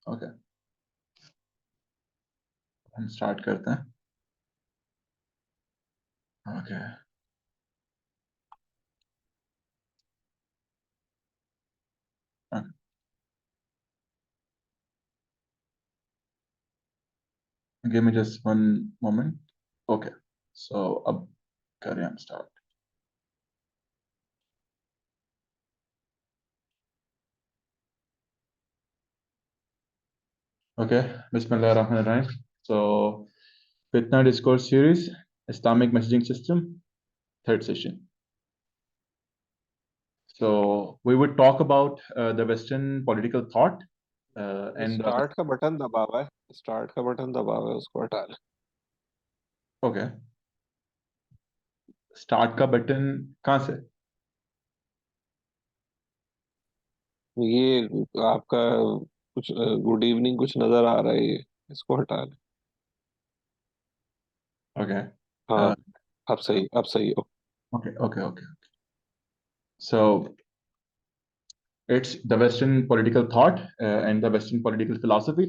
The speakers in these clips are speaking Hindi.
ओके, हम स्टार्ट करते हैं। Okay, give me just one moment. Okay, so अब करें हम स्टार्ट। ओके, बिस्मिल्लाहिर्रहमानिर्रहीम। सो फितना discourse series, Islamic messaging system, third session. So we would talk about the Western political thought and start का बटन दबा हुआ है। स्टार्ट का बटन दबा हुआ है, उसको हटा ले। ओके, स्टार्ट का बटन कहाँ से? ये आपका कुछ गुड इवनिंग कुछ नजर आ रहा है, ये इसको हटा ले। ओके, हाँ, अब सही हो। Okay, okay, okay. So it's the Western political thought and the Western political philosophy,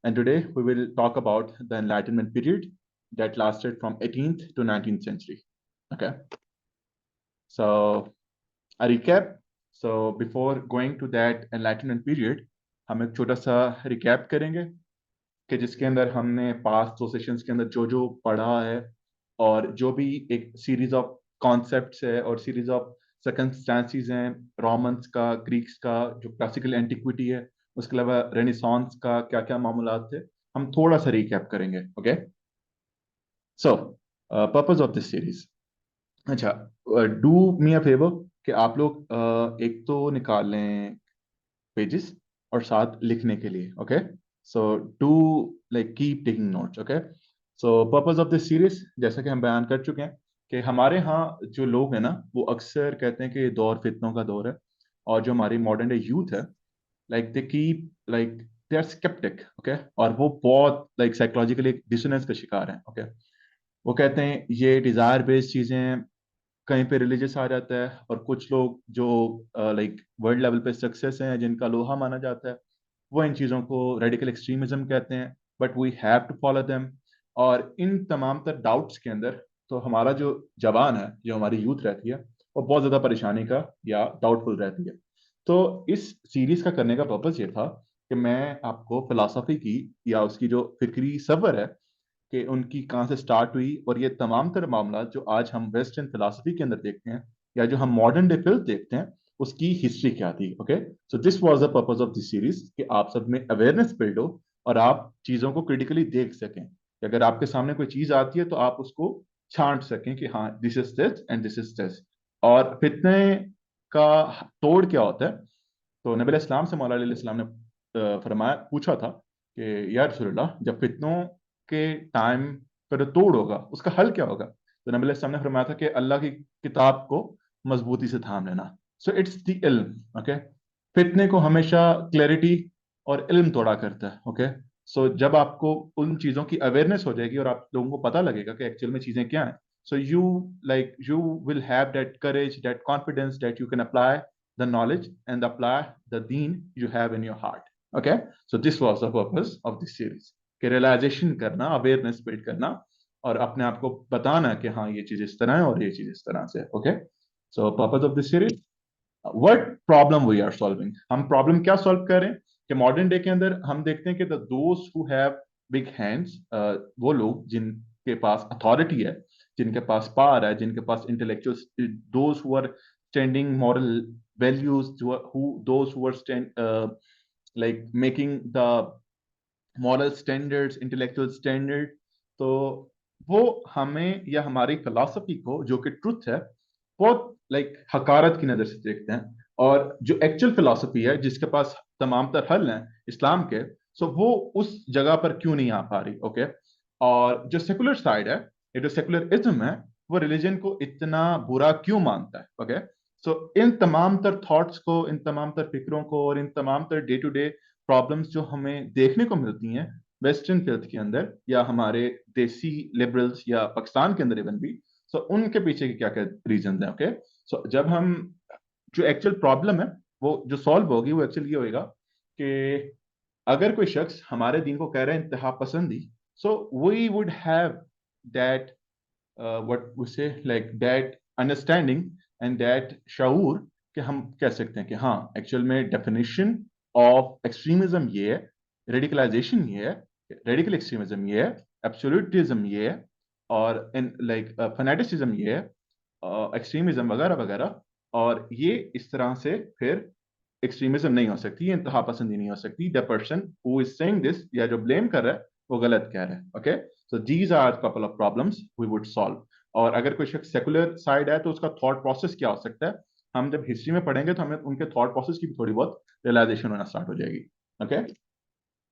and today we will talk about the Enlightenment period that lasted from 18th to 19th century. Okay, so a recap. So before going to that Enlightenment period, हम एक छोटा सा रिकैप करेंगे कि जिसके अंदर हमने पास्ट दो सेशंस के अंदर जो जो पढ़ा है और जो भी एक सीरीज ऑफ कॉन्सेप्ट्स है और सीरीज ऑफ सर्कमस्टांसेस हैं, रोमन्स का, ग्रीक्स का, जो क्लासिकल एंटिक्विटी है, उसके अलावा रेनेसांस का क्या क्या मामूलात थे, हम थोड़ा सा रिकैप करेंगे. Okay, so purpose of this series. अच्छा, डू मी अ फेवर कि आप लोग एक तो निकाल लें पेजेस और साथ लिखने के लिए. Okay, so do like keep taking notes. Okay, so purpose of this series, जैसा कि हम बयान कर चुके हैं कि हमारे यहाँ जो लोग हैं ना, वो अक्सर कहते हैं कि ये दौर फितनों का दौर है. और जो हमारी मॉडर्न डे यूथ है, like they keep like they are sceptic. Okay, और वो बहुत लाइक साइकोलॉजिकली डिसोनेंस का शिकार है. ओके, वो कहते हैं ये डिजायर बेस्ड चीजें, कहीं पे रिलीजियस आ जाता है, और कुछ लोग जो लाइक वर्ल्ड लेवल पे सक्सेस हैं, जिनका लोहा माना जाता है, वो इन चीज़ों को रेडिकल एक्सट्रीमिज्म कहते हैं. But we have to follow them. और इन तमाम तर डाउट्स के अंदर तो हमारा जो जवान है, जो हमारी यूथ रहती है, वो बहुत ज़्यादा परेशानी का या डाउटफुल रहती है. तो इस सीरीज का करने का पर्पस ये था कि मैं आपको फिलासफी की या उसकी जो फिक्री सफर है कि उनकी कहाँ से स्टार्ट हुई, और ये तमाम तर मामला जो आज हम वेस्टर्न फिलासफी के अंदर देखते हैं या जो हम मॉडर्न डे फिल्म देखते हैं, उसकी हिस्ट्री क्या थी. Okay, so this was the purpose of this series कि आप सब में अवेयरनेस बिल्ड हो और आप चीजों को क्रिटिकली देख सकें कि अगर आपके सामने कोई चीज आती है तो आप उसको छांट सकें कि हाँ, this is this and this is this. और फितने का तोड़ क्या होता है? तो नबी इस्लाम से मौला अलैहिस्सलाम ने फरमाया, पूछा था कि या रसूलल्लाह, जब फितनों के टाइम पर तोड़ होगा उसका हल क्या होगा? तो नबी इस्लाम ने फरमाया था कि अल्लाह की किताब को मजबूती से थाम लेना. सो इट्स द इल्म. ओके, फितने को हमेशा क्लैरिटी और इल्म तोड़ा करता है. ओके, सो जब आपको उन चीजों की अवेयरनेस हो जाएगी और आप लोगों को पता लगेगा कि एक्चुअल में चीजें क्या हैं, so you will have that courage, that confidence that you can apply the knowledge and apply the deen you have in your heart. Okay, so this was the purpose of this series कि realization करना, awareness build करना और अपने आप को बताना कि हाँ, ये चीज इस तरह है और ये चीज इस तरह से. Okay, so purpose of this series, what problem we are solving. हम प्रॉब्लम क्या सॉल्व कर रहे हैं कि मॉडर्न डे के अंदर हम देखते हैं कि those who have big hands, वो लोग जिनके पास अथॉरिटी है, जिनके पास पावर है, जिनके पास intellectual, those who are standing moral values, those who are like making the moral standards, intellectual standard. तो वो हमें या हमारी फिलॉसफी को, जो कि ट्रुथ है, बहुत लाइक हकारत की नजर से देखते हैं. और जो एक्चुअल फिलॉसफी है, जिसके पास तमाम तर हल हैं इस्लाम के, सो वो उस जगह पर क्यों नहीं आ पा रही. ओके, और जो सेकुलर साइड है, ये जो सेकुलरिज्म है, वो रिलीजन को इतना बुरा क्यों मानता है. ओके, सो इन तमाम तर थॉट्स को, इन तमाम तर फिक्रों को और इन तमाम तर डे टू डे प्रॉब्लम्स जो हमें देखने को मिलती हैं वेस्टर्न फिल्थ के अंदर या हमारे देसी लिबरल्स या पाकिस्तान के अंदर इवन भी, सो उनके पीछे के क्या क्या रीजन है. ओके, सो जब हम, जो एक्चुअल प्रॉब्लम है वो जो सॉल्व होगी, वो एक्चुअली ये होएगा कि अगर कोई शख्स हमारे दीन को कह रहा है इंतहा पसंदी, so we would have that what we say like that understanding and that शऊर कि हम कह सकते हैं कि हाँ एक्चुअल में डेफिनेशन ऑफ एक्सट्रीमिज्म ये है, रेडिकलाइजेशन ये है, रेडिकल एक्सट्रीमिज्म ये है, एब्सोल्यूटिज्म ये है, और इन लाइक फैनेटिसिज्म ये है, एक्सट्रीमिज्म वगैरह वगैरह। और ये इस तरह से फिर एक्सट्रीमिज्म नहीं हो सकती, इंतहा पसंदी नहीं हो सकती। The person who is saying this या जो ब्लेम कर रहा है वो गलत कह रहा है। Okay, so these are couple of problems we would solve. और अगर कोई शख्स सेकुलर साइड है तो उसका थॉट प्रोसेस क्या हो सकता है, हम जब हिस्ट्री में पढ़ेंगे तो हमें उनके थॉट प्रोसेस की भी थोड़ी बहुत रियलाइजेशन होना स्टार्ट हो जाएगी। ओके,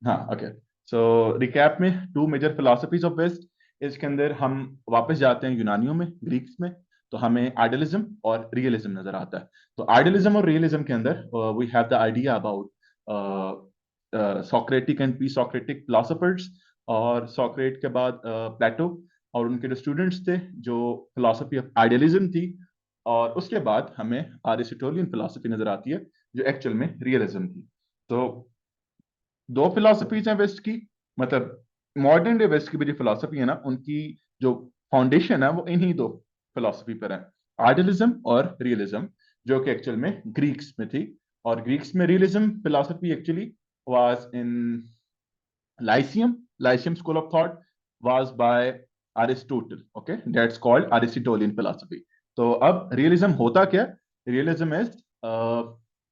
हाँ, ओके। सो रिकैप में two major philosophies of west, इसके अंदर हम वापस जाते हैं यूनानियों में, ग्रीक्स में, तो हमें आइडियलिज्म और रियलिज्म नजर आता है। तो आइडियलिज्म और रियलिज्म के अंदर we have the idea about Socratic and pre Socratic philosophers, और सोक्रेट के बाद प्लेटो और उनके जो स्टूडेंट्स थे, जो फिलोसफी ऑफ आइडियलिज्म थी। और उसके बाद हमें अरिस्टोटेलियन फिलोसफी नजर आती है जो एक्चुअल में रियलिज्म थी। तो दो फिलोसफीज हैं वेस्ट की, मतलब मॉडर्न डे वेस्ट की भी जो फिलोसफी है ना, उनकी जो फाउंडेशन है वो इन्हीं दो फिलोसफी पर है, आइडियलिज्म और रियलिज्म, जो कि एक्चुअल में ग्रीक्स में थी। और ग्रीक्स में realism philosophy actually was in Lyceum school of thought was by Aristotle. Okay, that's called Aristotelian philosophy. तो अब रियलिज्म होता क्या? रियलिज्म इज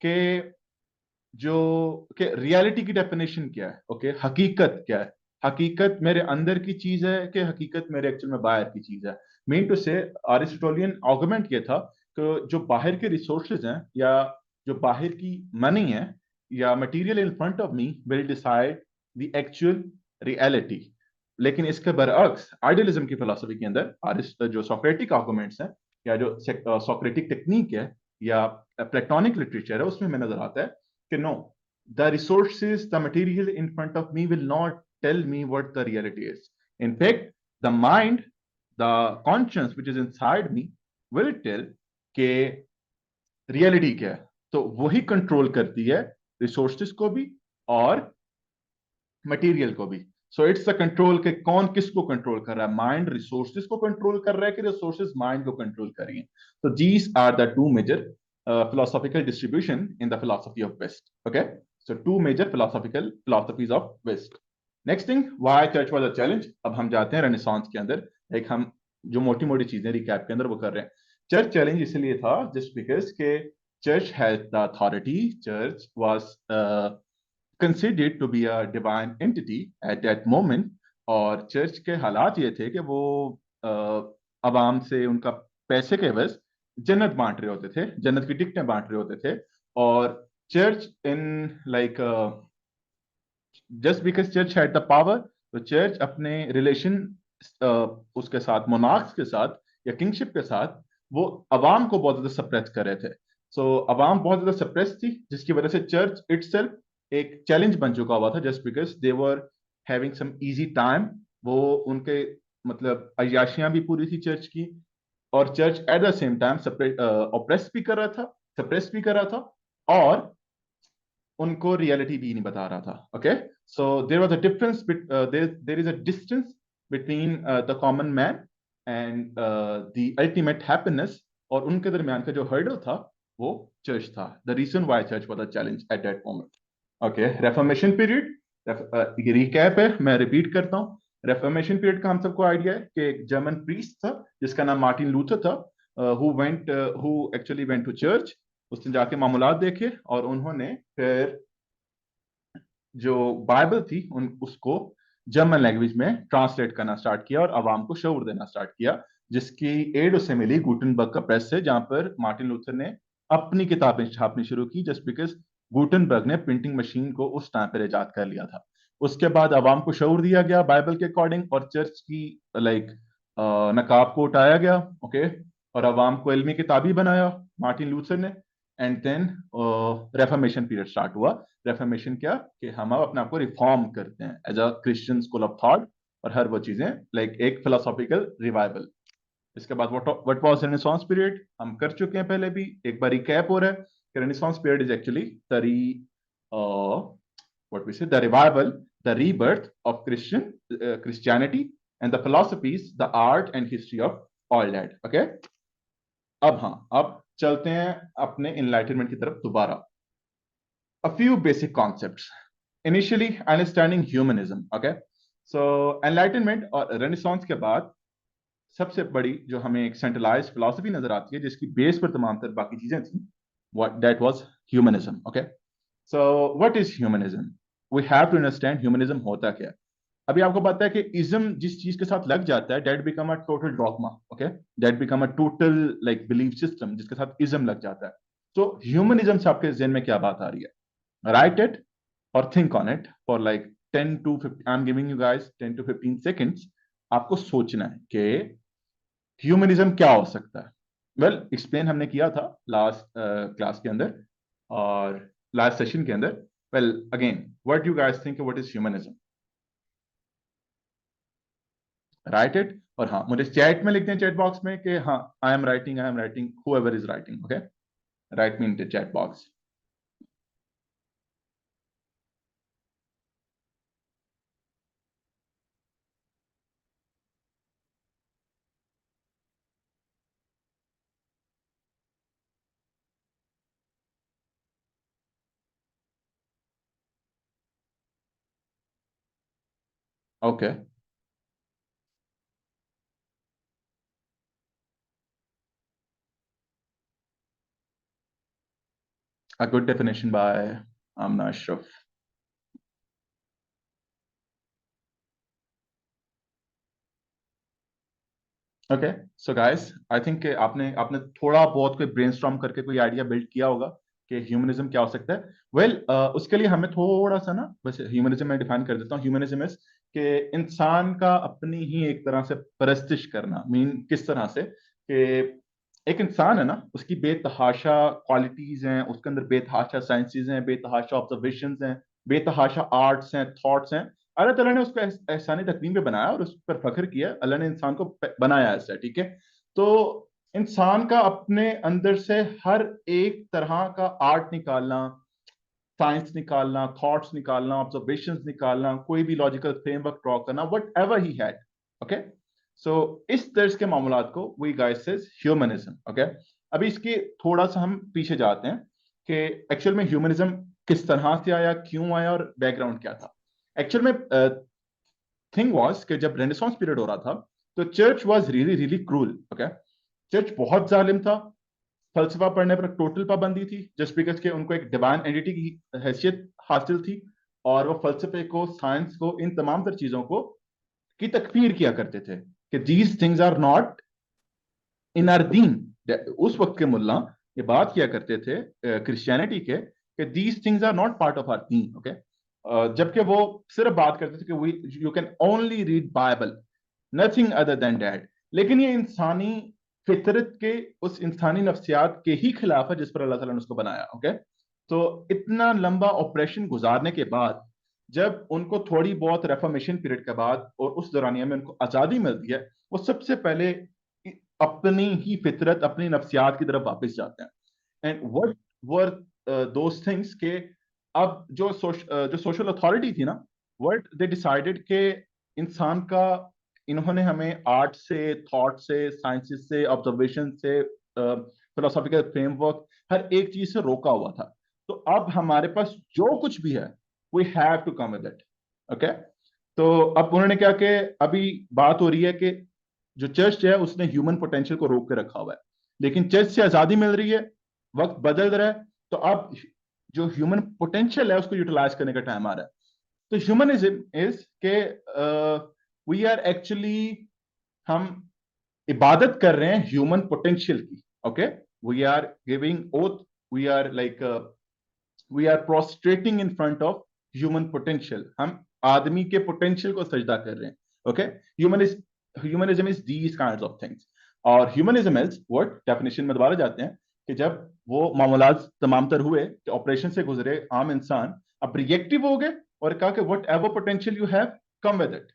के जो के रियलिटी की डेफिनेशन क्या है? ओके, हकीकत क्या है? हकीकत मेरे अंदर की चीज है कि हकीकत मेरे एक्चुअल में बाहर की चीज है? मीन टू से अरिस्टोलियन आर्गुमेंट ये था कि जो बाहर के रिसोर्सेज हैं या जो बाहर की मनी है या material in front of me will decide the actual reality. लेकिन इसके बरअक्स आइडियलिज्म की फिलोसफी के अंदर जो सोक्रेटिक आर्गुमेंट्स हैं या जो सोक्रेटिक टेक्निक है या प्लेटोनिक लिटरेचर है, उसमें हमें नजर आता है कि no, the resources, the material in front of me will not tell me what the reality is. In fact, the mind, the conscience which is inside me will tell कि रियलिटी क्या है। तो वही कंट्रोल करती है रिसोर्सेज को भी और मटेरियल को भी। सो इट्स द कंट्रोल के कौन किसको कंट्रोल कर रहा है, माइंड रिसोर्सेज को कंट्रोल कर रहा है कि रिसोर्सेज माइंड को कंट्रोल कर रही है। तो these are the two major philosophical distribution in the philosophy of West. Okay, so two major philosophical philosophies of West. Next thing, why church was a challenge. अब हम जाते हैं रेनेसांस के अंदर, एक हम जो मोटी मोटी चीजें रिकैप के अंदर वो कर रहे हैं। चर्च चैलेंज इसलिए था जस्ट बिकॉज के church has the authority, church was considered to be a divine entity at that moment। और चर्च के हालात ये थे कि वो अवाम से उनका पैसे के एवज जन्नत बांट रहे होते थे, जन्नत की टिकटें बांट रहे होते थे। और church in like just because church had the power, तो चर्च अपने रिलेशन उसके साथ, मोनार्क्स के साथ या किंगशिप के साथ, वो अवाम को बहुत ज्यादा सप्रेस कर रहे थे। सो अवाम बहुत ज्यादा सप्रेस थी, जिसकी वजह से चर्च इटसेल्फ एक चैलेंज बन चुका हुआ था, just because they were having some easy time. वो उनके मतलब अयाशियां भी पूरी थी चर्च की, और church at the same time oppress भी कर रहा था, सप्रेस भी कर रहा था, और उनको रियलिटी भी नहीं बता रहा था। Okay, so there was a difference, there is a distance between the common man and the ultimate happiness, और उनके दरमियान का जो हर्डल था वो चर्च था। The reason why church was a challenge at that moment. Okay, reformation period, ये रिकैप है, मैं रिपीट करता हूँ। रेफॉर्मेशन पीरियड का हम सबको आइडिया है कि एक जर्मन प्रीस्ट था जिसका नाम मार्टिन लूथर था, who actually went to church. उसने जाके मामूलात देखे और उन्होंने फिर जो बाइबल थी उन उसको जर्मन लैंग्वेज में ट्रांसलेट करना स्टार्ट किया और आवाम को शऊर देना स्टार्ट किया, जिसकी एड उसे मिली गुटनबर्ग का प्रेस से, जहां पर मार्टिन लूथर ने अपनी किताबें छापनी शुरू की, जस्ट बिकॉज गुटनबर्ग ने प्रिंटिंग मशीन को उस टाइम पर ईजाद कर लिया था। उसके बाद आवाम को शऊर दिया गया बाइबल के अकॉर्डिंग, और चर्च की लाइक नकाब को उठाया गया। ओके, और आवाम को इल्मी किताबी बनाया मार्टिन लूथर ने। And then reformation period start हुआ। रेफॉर्मेशन क्या कि हम अपने आप को रिफॉर्म करते हैं as a Christian school of thought, और हर वो चीजें लाइक एक फिलोसॉफिकल रिवाइवल। इसके बाद व्हाट वाज रेनेसांस पीरियड हम कर चुके हैं पहले भी, एक बार रिकैप हो रहा है कि renaissance period is actually what we say, the revival, the rebirth of Christianity, and the philosophies, the art and history of all that. Okay. अब चलते हैं अपने इनलाइटनमेंट की तरफ दोबारा. A few basic concepts. Initially, understanding humanism. Okay. So enlightenment और रेनेसांस के बाद सबसे बड़ी जो हमें एक सेंट्रलाइज्ड फिलॉसफी नजर आती है जिसकी बेस पर तमाम तर बाकी चीजें थी, what that was humanism. Okay. So what is humanism? We have to understand humanism होता क्या है. अभी आपको पता है कि इज्म जिस चीज के साथ लग जाता है, that become a total dogma. Okay. That become a total like belief system जिसके साथ इज्म लग जाता है. तो ह्यूमनिज्म से आपके जहन में क्या बात आ रही है? Write it or think on it for like 10 to 15. I'm giving you guys 10 to 15 seconds. आपको सोचना है कि ह्यूमनिज्म क्या हो सकता है. वेल एक्सप्लेन हमने किया था लास्ट क्लास के अंदर और लास्ट सेशन के अंदर. Well again, what you guys think what is humanism? Right it. और हाँ, मुझे चैट में लिखते हैं, चैट बॉक्स में कि हाँ I am writing, whoever is writing. Okay, write me in the chat box. Okay, a good definition by Amna Ashraf. Okay. So guys, I think आपने आपने थोड़ा बहुत कोई ब्रेनस्टॉर्म करके कोई आइडिया बिल्ड किया होगा कि ह्यूमनिज्म क्या हो सकता है. वेल उसके लिए हमें थोड़ा सा ना, बस ह्यूमनिज्म में डिफाइन कर देता हूँ. ह्यूमनिज्म इज कि इंसान का अपनी ही एक तरह से परस्तिश करना. मीन किस तरह से कि एक इंसान है ना, उसकी बेतहाशा क्वालिटीज हैं, उसके अंदर बेतहाशा साइंसेज हैं, बेतहाशा ऑब्जर्वेशंस हैं, बेतहाशा आर्ट्स हैं, थॉट्स हैं. अल्लाह ताला ने उसको एहसानी तकवीम पे बनाया और उस पर फख्र किया. अल्लाह ने इंसान को बनाया ऐसा. ठीक है. तो इंसान का अपने अंदर से हर एक तरह का आर्ट निकालना, साइंस निकालना, थॉट्स निकालना, ऑब्जर्वेशंस निकालना, कोई भी लॉजिकल फ्रेमवर्क ड्रॉ करना, whatever he had. Okay. So इस तरह के मामलात को we guys says humanism. Okay. अभी इसके थोड़ा सा हम पीछे जाते हैं कि एक्चुअल में ह्यूमनिज्म किस तरह से आया, क्यों आया और बैकग्राउंड क्या था. एक्चुअल में थिंग वाज कि जब रेनेसांस पीरियड हो रहा था तो church was really really cruel. Okay. Church बहुत जालिम था. फलसफा पढ़ने पर टोटल पाबंदी थी, जस्ट बिकॉज के उनको एक डिवाइन एंटिटी की हैसियत हासिल थी और वो फलसफे को, साइंस को, इन तमाम तर चीजों को की तकफीर किया करते थे कि these things are not in our दीन. उस वक्त के मुल्ला ये बात किया करते थे क्रिश्चियनिटी के कि these things are not part of our दीन. ओके. जबकि वो सिर्फ बात करते थे कि we you can only read Bible, nothing other than that. लेकिन ये इंसानी फितरत के, उस इंसानी नफ्सियात के ही खिलाफ है जिस पर अल्लाह ताला ने उसको बनाया. ओके. तो इतना लंबा ऑपरेशन गुजारने के बाद जब उनको थोड़ी बहुत रेफॉर्मेशन पीरियड के बाद और उस दौरानिया में उनको आज़ादी मिलती है, वो सबसे पहले अपनी ही फितरत, अपनी नफ्सियात की तरफ वापस जाते हैं. And what were those things के अब जो सोशल अथॉरिटी थी ना, व्हाट दे डिसाइडेड के इंसान का, इन्होंने हमें आर्ट से, थॉट से, साइंसेस से, ऑब्जर्वेशन से, फिलोसॉफिकल फ्रेमवर्क, हर एक चीज से रोका हुआ था. तो अब हमारे पास जो कुछ भी है, we have to come with it. Okay. तो अब उन्होंने क्या कि अभी बात हो रही है कि जो चर्च है उसने ह्यूमन पोटेंशियल को रोक के रखा हुआ है, लेकिन चर्च से आजादी मिल रही है, वक्त बदल रहा है, तो अब जो ह्यूमन पोटेंशियल है उसको यूटिलाइज करने का टाइम आ रहा है. तो ह्यूमनिज्म इज के वी आर एक्चुअली, हम इबादत कर रहे हैं ह्यूमन पोटेंशियल की. Okay. We are giving oath, we are like we are prostrating in front of human potential. हम आदमी के पोटेंशियल को सजदा कर रहे हैं. Okay. Humanism is these kinds of things. और ह्यूमनिज्म इज व्हाट, डेफिनेशन में दोबारा जाते हैं कि जब वो मामलात तमाम तर हुए कि ऑपरेशन से गुजरे आम इंसान, अब रिएक्टिव हो गए और कहा कि what ever potential you have, come with it.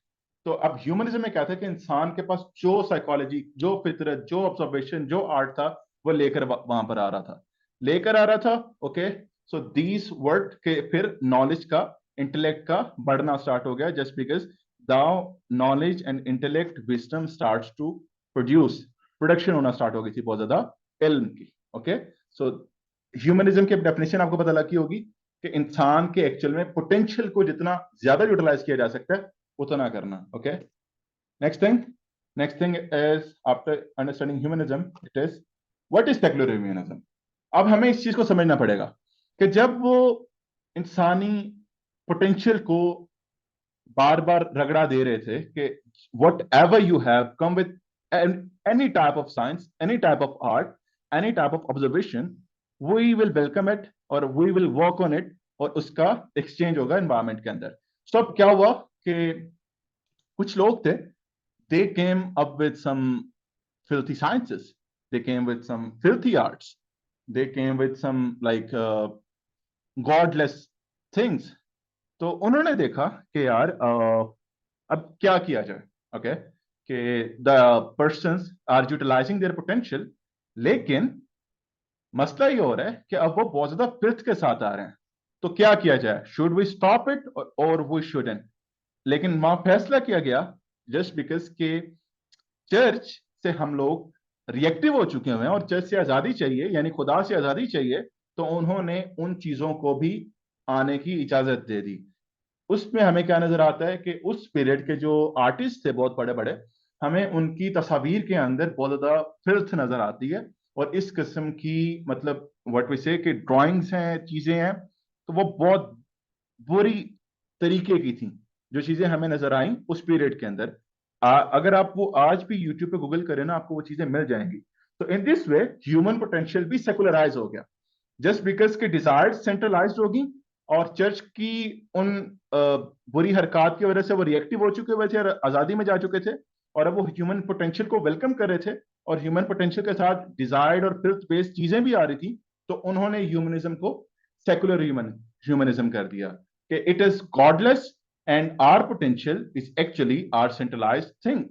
तो अब ह्यूमनिज्म में क्या था कि इंसान के पास जो साइकोलॉजी, जो फितरत, जो ऑब्जर्वेशन, जो आर्ट था, वो लेकर वहां पर आ रहा था. ओके. सो दीज वर्ड के फिर नॉलेज का इंटेलेक्ट का बढ़ना स्टार्ट हो गया, just because the knowledge and intellect wisdom starts to production होना स्टार्ट हो गई थी बहुत ज्यादा इल्म की। ओके, सो ह्यूमनिज्म की डेफिनेशन आपको पता लगी होगी कि इंसान के एक्चुअल में पोटेंशियल को जितना ज्यादा यूटिलाइज किया जा सकता है उतना करना। Okay, next thing, is after understanding humanism, it is what is secular humanism. अब हमें इस चीज को समझना पड़ेगा कि जब वो इंसानी पोटेंशियल को बार बार रगड़ा दे रहे थे कि whatever you have come with any type of science, any type of art, any type of observation, we will welcome it और we will work on it, और उसका एक्सचेंज होगा एनवायरमेंट के अंदर। सो अब क्या हुआ कि कुछ लोग थे, they came up with some filthy sciences, they came with some filthy arts, they came with some like godless things। तो उन्होंने देखा कि यार अब क्या किया जाए। ओके, कि the persons are utilising their potential, लेकिन मसला ये हो रहा है कि अब वो बहुत ज्यादा फिल्थ के साथ आ रहे हैं। तो क्या किया जाए, शुड वी स्टॉप इट और वी शुडंट। लेकिन वहां फैसला किया गया, जस्ट बिकॉज के चर्च से हम लोग रिएक्टिव हो चुके हुए हैं और चर्च से आजादी चाहिए, यानी खुदा से आजादी चाहिए, तो उन्होंने उन चीजों को भी आने की इजाजत दे दी। उसमें हमें क्या नजर आता है कि उस पीरियड के जो आर्टिस्ट थे बहुत बड़े बड़े, हमें उनकी तस्वीर के अंदर बहुत ज्यादा फिल्थ नजर आती है, और इस किस्म की मतलब व्हाट वी से कि ड्राइंग्स हैं, चीजें हैं, तो वो बहुत बुरी तरीके की थी जो चीजें हमें नजर आई उस पीरियड के अंदर। अगर आप वो आज भी यूट्यूब पे गूगल करें ना, आपको वो चीजें मिल जाएंगी। तो in this way human potential भी सेकुलराइज हो गया, जस्ट बिकॉज के डिजायर सेंट्रलाइज होगी, और चर्च की उन बुरी हरकत की वजह से वो रिएक्टिव हो चुके हुए थे और आजादी में जा चुके थे, और अब वो ह्यूमन पोटेंशियल को वेलकम कर रहे थे, और ह्यूमन पोटेंशियल के साथ डिजायर्ड और फिल्थ बेस्ड चीजें भी आ रही थी। तो उन्होंने ह्यूमनिज्म को सेकुलर ह्यूमनिज्म कर दिया कि it is godless and our potential is actually our centralised thing,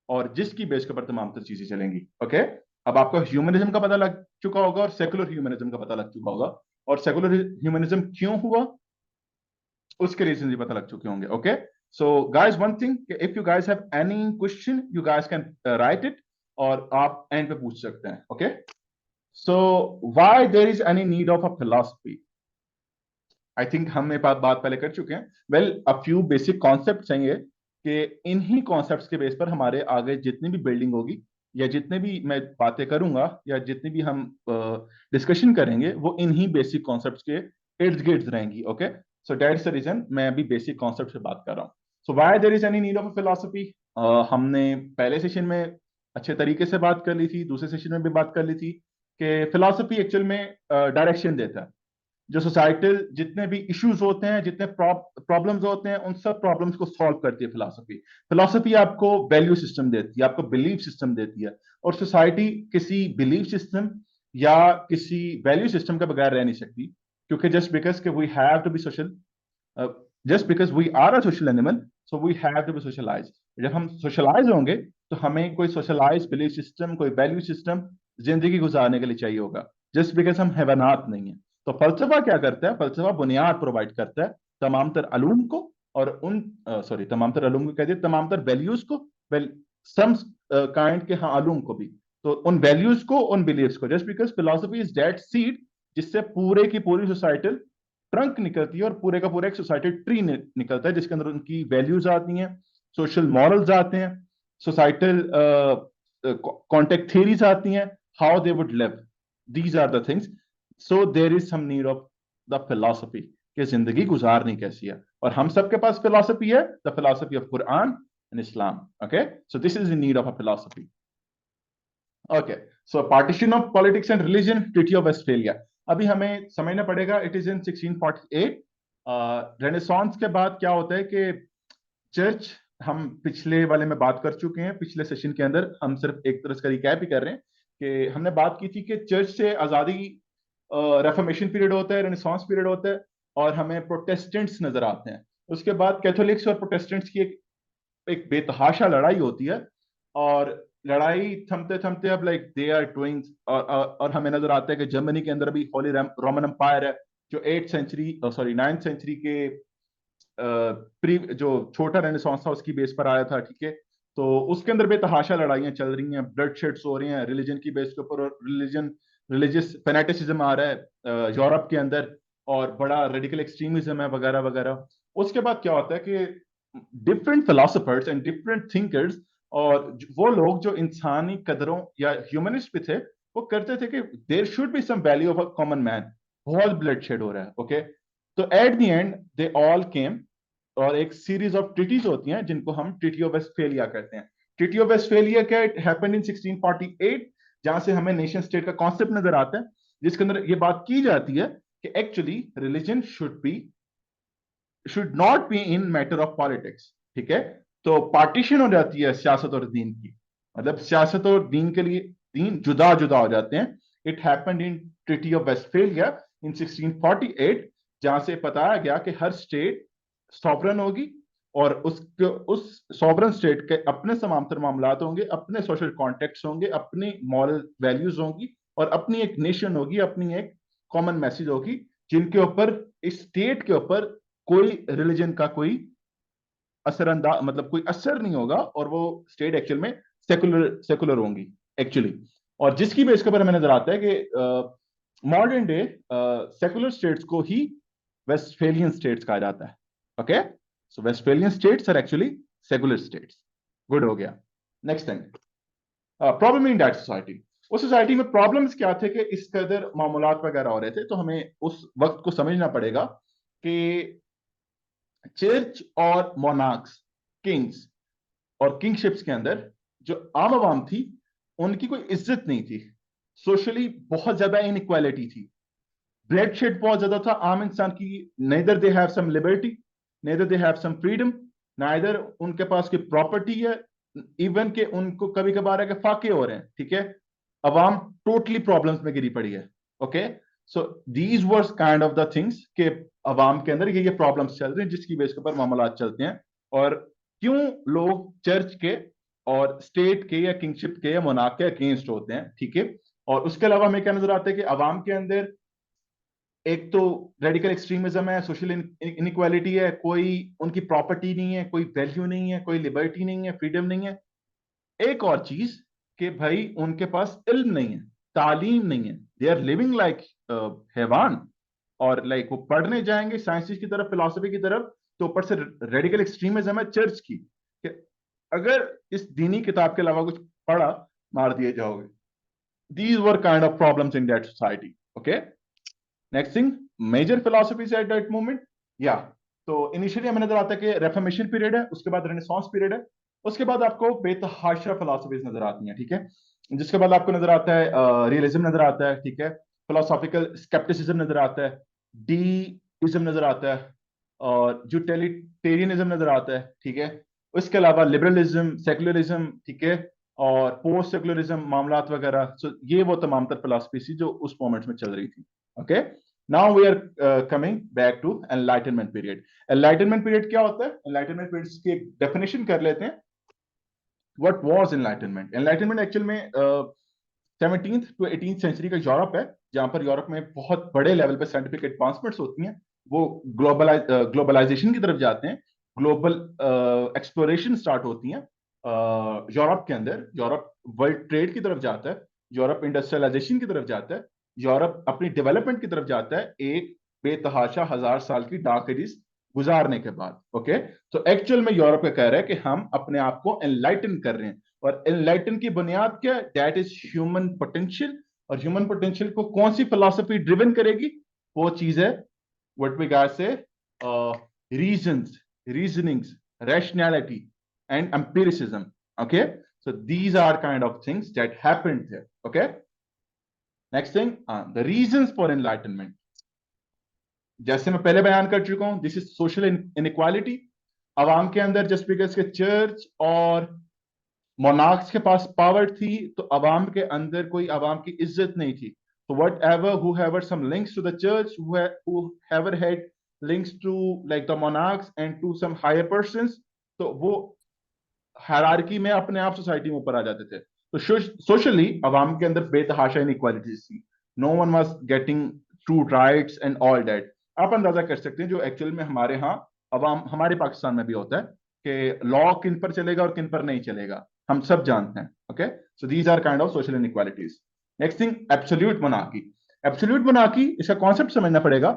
और जिसकी बेस के ऊपर तमाम तर चीजें चलेंगी। ओके, अब आपको ह्यूमनिज्म का पता लग चुका होगा और सेकुलर ह्यूमनिज्म का पता लग चुका होगा, और सेकुलर ह्यूमनिज्म क्यों हुआ उसके रीजन भी पता लग चुके होंगे। Okay, so guys, one thing, if you guys have any question you guys can write it, और आप एंड पे पूछ सकते हैं। Okay, so why there is any need of a philosophy. I think हम ये बात पहले कर चुके हैं। Well, a few basic concept हैं ये, कि इन्हीं कॉन्सेप्ट्स के बेस पर हमारे आगे जितनी भी बिल्डिंग होगी, या जितने भी मैं बातें करूंगा, या जितनी भी हम डिस्कशन करेंगे, वो इन्हीं बेसिक कॉन्सेप्ट्स के इर्द गिर्द रहेंगी। Okay, so that's the reason मैं अभी बेसिक कॉन्सेप्ट से बात कर रहा हूँ। So why there is any need of philosophy, हमने पहले सेशन में अच्छे तरीके से बात कर ली थी, दूसरे सेशन में भी बात कर ली थी कि फिलोसफी एक्चुअल में डायरेक्शन देता है। जो सोसाइटल जितने भी इश्यूज होते हैं, जितने प्रॉब्लम्स होते हैं, उन सब प्रॉब्लम्स को सॉल्व करती है फिलॉसफी। फिलॉसफी आपको वैल्यू सिस्टम देती है, आपको बिलीफ सिस्टम देती है, और सोसाइटी किसी बिलीफ सिस्टम या किसी वैल्यू सिस्टम के बगैर रह नहीं सकती, क्योंकि जस्ट बिकॉज के we have to be social, just because we are a social animal, so we have to be socialise. जब हम सोशलाइज होंगे तो हमें कोई सोशलाइज बिलीफ सिस्टम, कोई वैल्यू सिस्टम जिंदगी गुजारने के लिए चाहिए होगा, जस्ट बिकॉज हम हैवानात नहीं है। तो फलसफा क्या करता है, फलसफा बुनियाद प्रोवाइड करता है तमाम तर अलूम को, और उन सॉरी तमाम तर अलूम को कह दिए, तमाम तर वैल्यूज को, वेल सम काइंड के हाँ अलूम को भी। तो उन वैल्यूज को, उन बिलीव्स को, just because philosophy is that seed जिससे पूरे की पूरी सोसाइटल ट्रंक निकलती है, और पूरे का पूरा एक सोसाइटी ट्री निकलता है, जिसके अंदर उनकी वैल्यूज आती हैं, सोशल मॉरल्स आते हैं, सोसाइटल कॉन्टेक्ट थियरीज आती हैं, how they would live, these are the things. So there is some need of the philosophy, कि जिंदगी गुजारनी कैसी है, और हम सबके पास फिलोसफी है, the philosophy of Quran and Islam. Okay, so this is the need of a philosophy. Okay, so partition of politics and religion, treaty of Westphalia. अभी हमें समझना पड़ेगा, इट इज इन 1648। रेनेसांस के बाद क्या होता है कि चर्च, हम पिछले वाले में बात कर चुके हैं, पिछले सेशन के अंदर हम सिर्फ एक तरह का रिकैप ही कर रहे हैं, कि हमने बात की थी कि चर्च से आजादी, रेफॉर्मेशन पीरियड होता है, रेनेसांस पीरियड होता है, और हमें प्रोटेस्टेंट्स नजर आते हैं। उसके बाद कैथोलिक्स और प्रोटेस्टेंट्स की एक बेतहाशा लड़ाई होती है, और लड़ाई थमते थमते अब लाइक दे आर डूइंग, और हमें नजर आता है कि जर्मनी के अंदर भी होली रोमन एम्पायर है, जो 8th century sorry 9th century के जो छोटा रेनेसांस था उसकी बेस पर आया था, ठीक है। तो उसके अंदर बेतहाशा लड़ाइयाँ चल रही हैं, ब्लड शेड्स हो रही हैं रिलीजन की बेस के ऊपर, और रिलीजियस फेनेटिसिज्म आ रहा है यूरोप के अंदर, और बड़ा रेडिकल एक्सट्रीमिज्म है वगैरह वगैरह। उसके बाद क्या होता है कि different philosophers and different thinkers, और वो लोग जो इंसानी कदरों या ह्यूमनिस्ट भी थे, वो करते थे कि there should be some value of a common man. बहुत ब्लड शेड हो रहा है, ओके। तो at the end they all came, और एक सीरीज ऑफ ट्रीटीज होती हैं जिनको हम ट्रीटी ऑफ वेस्टफेलिया कहते हैं। ट्रीटी ऑफ वेस्टफेलिया क्या, इट हैपेंड इन 1648, जहां से हमें नेशन स्टेट का कॉन्सेप्ट नजर आता है, जिसके अंदर ये बात की जाती है कि actually religion should not be in matter of politics, ठीक है। तो पार्टीशन हो जाती है सियासत और दीन की, मतलब सियासत और दीन के लिए दीन जुदा जुदा हो जाते हैं। It happened in Treaty of Westphalia in 1648, जहां से बताया गया कि हर स्टेट सॉवरन होगी, और उस सॉवरन स्टेट के अपने समांतर मामलात होंगे, अपने सोशल कॉन्टेक्ट्स होंगे, अपनी मॉरल वैल्यूज होंगी, और अपनी एक नेशन होगी, अपनी एक कॉमन मैसेज होगी, जिनके ऊपर, इस स्टेट के ऊपर कोई रिलीजन का कोई असरअंदाज, मतलब कोई असर नहीं होगा, और वो स्टेट एक्चुअल में सेकुलर सेकुलर होंगी एक्चुअली। और जिसकी बेस के ऊपर हमें नजर आता है कि मॉडर्न डे सेकुलर स्टेट्स को ही वेस्टफेलियन स्टेट्स कहा जाता है, okay. So Westphalian states are actually secular states. Good हो गया। Next thing, problem in that society. उस सोसाइटी में प्रॉब्लम्स क्या थे कि इस कदर मामूलात वगैरह हो रहे थे, तो हमें उस वक्त को समझना पड़ेगा कि चर्च और मोनार्क्स, किंग्स और किंगशिप्स के अंदर जो आम आवाम थी, उनकी कोई इज्जत नहीं थी। सोशली बहुत ज्यादा इनइक्वालिटी थी, ब्लड शेड बहुत ज्यादा था आम इंसान की। Neither they have some liberty, neither they have some freedom, neither उनके पास कोई प्रॉपर्टी है, इवन के उनको कभी कभार है कि फाके हो रहे हैं, ठीक है। अवाम टोटली प्रॉब्लम्स में गिरी पड़ी है, okay. So these were kind of the things के अवाम के अंदर ये प्रॉब्लम्स चल रही हैं, जिसकी बेस के ऊपर मामलात चलते हैं, और क्यों लोग चर्च के और स्टेट के या किंगशिप के या मोनार्क के अगेंस्ट होते हैं, ठीक है। और उसके अलावा हमें क्या नजर आता है कि अवाम के अंदर एक तो रेडिकल एक्सट्रीमिज्म है, सोशल इनइक्वालिटी है, कोई उनकी प्रॉपर्टी नहीं है, कोई वैल्यू नहीं है, कोई लिबर्टी नहीं है, फ्रीडम नहीं है। एक और चीज कि भाई उनके पास इल्म नहीं है, तालीम नहीं है, दे आर लिविंग लाइक हैवान। और लाइक वो पढ़ने जाएंगे साइंसिस की तरफ, फिलोसफी की तरफ, तो ऊपर से रेडिकल एक्सट्रीमिज्म है चर्च की, कि अगर इस दीनी किताब के अलावा कुछ पढ़ा, मार दिए जाओगे। These were kind of problems in that society, okay. Next thing, major philosophies at that moment, या तो इनिशियली हमें नजर आता है कि रेफर्मेशन पीरियड है, उसके बाद रेनेसांस पीरियड है, उसके बाद आपको बेतहाशा फिलोसफीज नजर आती हैं, ठीक है। जिसके बाद आपको नजर आता है रियलिज्म नजर आता है, ठीक है। फिलोसॉफिकल स्केप्टिसिज्म नजर आता है, डीइज्म नजर आता है, और यूटिलिटेरियनिज्म नजर आता है, ठीक है। उसके अलावा लिबरलिज्म, सेकुलरिज्म, ठीक है, और पोस्ट सेकुलरिज्म मामलात वगैरह। सो ये वो तमाम तर फिलोसफी थी जो उस मोमेंट में चल रही थी, okay. Now we are coming back to enlightenment period. Enlightenment period क्या होता है? एनलाइटनमेंट पीरियड की एक डेफिनेशन कर लेते हैं। What was enlightenment? Enlightenment actual में 17th टू 18th सेंचुरी का यूरोप है, जहां पर यूरोप में बहुत बड़े लेवल पे साइंटिफिक एडवांसमेंट्स होती हैं। वो ग्लोबलाइजेशन की तरफ जाते हैं, ग्लोबल एक्सप्लोरेशन स्टार्ट होती हैं यूरोप के अंदर। यूरोप वर्ल्ड ट्रेड की तरफ जाता है, यूरोप इंडस्ट्रियलाइजेशन की तरफ जाता है, यूरोप अपनी डेवलपमेंट की तरफ जाता है, एक बेतहाशा 1000 साल की डार्क एजेस गुजारने के बाद, ओके। तो एक्चुअल में यूरोप का कह रहा है कि हम अपने आप को एनलाइटन कर रहे हैं, और एनलाइटन की बुनियाद क्या है? That is human potential. और ह्यूमन पोटेंशियल को कौन सी फिलॉसफी ड्रिवन करेगी? वो चीज है what we guys say reasons, reasonings, rationality and empiricism, okay. So these are kind of things that happened there, okay. Next thing, the reasons for enlightenment. जैसे मैं पहले बयान कर चुका हूं, दिस इज सोशल इनइक्वालिटी। अवाम के अंदर जस्ट बिकॉज के चर्च और मोनार्क्स के पास पावर थी, तो अवाम के अंदर कोई अवाम की इज्जत नहीं थी। तो whatever who have some links to the church, who have had links to like the monarchs and to some higher persons, तो वो हायरार्की में अपने आप सोसाइटी में ऊपर आ जाते थे। तो सोशली अवाम के अंदर बेतहाशा इनइक्वालिटीज थी। No one was getting true rights and all that. आप अंदाजा कर सकते हैं जो एक्चुअल में हमारे यहाँ अब हम हमारे पाकिस्तान में भी होता है कि लॉ किन पर चलेगा और किन पर नहीं चलेगा, हम सब जानते हैं। Okay, so these are kind of social inequalities. Next thing, absolute monarchy. Absolute monarchy, इसका कॉन्सेप्ट समझना पड़ेगा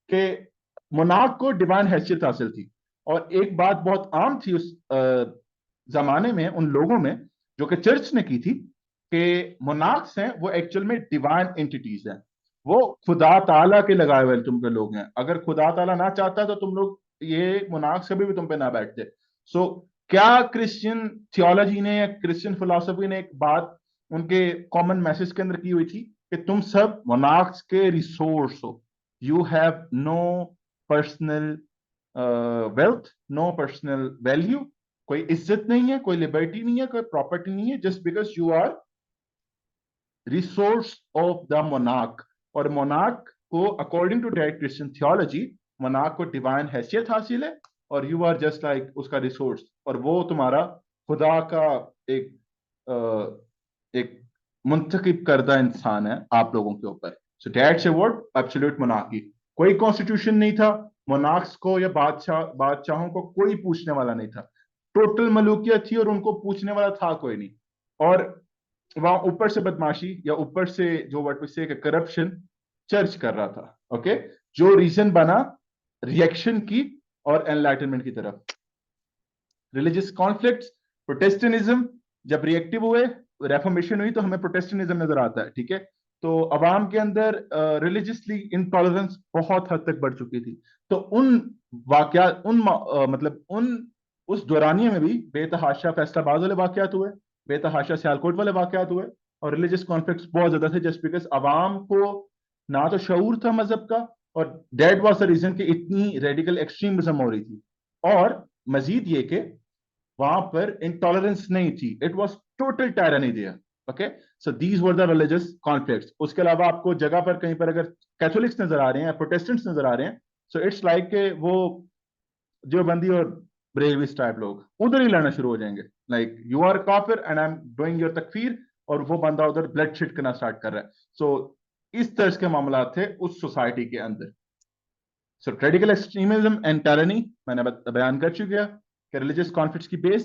कि मोनार्क को डिवाइन हैसियत हासिल थी, और एक बात बहुत आम थी उस जमाने में उन लोगों में, जो कि चर्च ने की थी, कि मोनार्क्स हैं वो एक्चुअल में डिवाइन एंटिटीज हैं, वो खुदा ताला के लगाए हुए तुम पे लोग हैं। अगर खुदा ताला ना चाहता तो तुम लोग ये मोनार्क्स कभी भी तुम पे ना बैठते। सो क्या क्रिश्चियन थियोलॉजी ने या क्रिश्चियन फिलोसफी ने एक बात उनके कॉमन मैसेज के अंदर की हुई थी कि तुम सब मोनार्क्स के रिसोर्स हो, you have no personal wealth, no personal value, कोई इज्जत नहीं है, कोई लिबर्टी नहीं है, कोई प्रॉपर्टी नहीं है, just because you are resource of the monarch. और मोनार्क को according to that Christian theology, monarch को डिवाइन हैसियत हासिल है, और यू आर जस्ट लाइक उसका रिसोर्स, और वो तुम्हारा खुदा का एक एक मुंतखब करदा इंसान है आप लोगों के ऊपर। So that's a word absolute monarchy. कोई कॉन्स्टिट्यूशन नहीं था, मोनार्क्स को या बादशाहों को कोई पूछने वाला नहीं था, टोटल मलूकियत थी और उनको पूछने वाला था कोई नहीं। और वहां ऊपर से बदमाशी या ऊपर से जो वर्ड से करप्शन चर्च कर रहा था। ओके, जो रीजन बना रिएक्शन की और एनलाइटनमेंट की तरफ। रिलीजियस कॉन्फ्लिक्ट्स, प्रोटेस्टेंटिज्म, जब रिएक्टिव हुए, रेफॉर्मेशन हुई, तो हमें प्रोटेस्टेंटिज्म नजर आता है। ठीक है, तो अवाम के अंदर रिलीजियसली इनटॉलरेंस बहुत हद तक बढ़ चुकी थी। तो उन वाकया मतलब उन उस दौरानिए में भी बेतहाशा फैसलाबाज वाले वाकयात हुए, बेतहाशा सियालकोट वाले वाकयात हुए, और रिलीजियस कॉन्फ्लिक्ट्स बहुत ज्यादा थे, जस्ट बिकॉज अवाम को ना तो शऊर था मजहब का, और दैट वाज द रीजन कि इतनी रेडिकल एक्सट्रीमिज्म हो रही थी। और मजीद ये कि वहां पर इंटॉलरेंस नहीं थी, it was total tyranny there. Okay, so these were the religious conflicts. उसके अलावा आपको जगह पर कहीं पर अगर कैथोलिक्स नजर आ रहे हैं, प्रोटेस्टेंट्स नजर आ रहे हैं, सो इट्स लाइक के वो जो बंदी और ब्रेविस टाइप लोग उधर ही लड़ना शुरू हो जाएंगे, लाइक यू आर काफिर and I am doing your तकफीर, और वो बंदा उधर ब्लड शिट करना स्टार्ट कर रहा है। सो इस तरह के मामला थे उस सोसाइटी के अंदर। सो रेडिकल एक्सट्रीमिज्म एंड टायरनी मैंने बयान कर चुका कि रिलीजियस कॉन्फ्लिक्ट्स की बेस,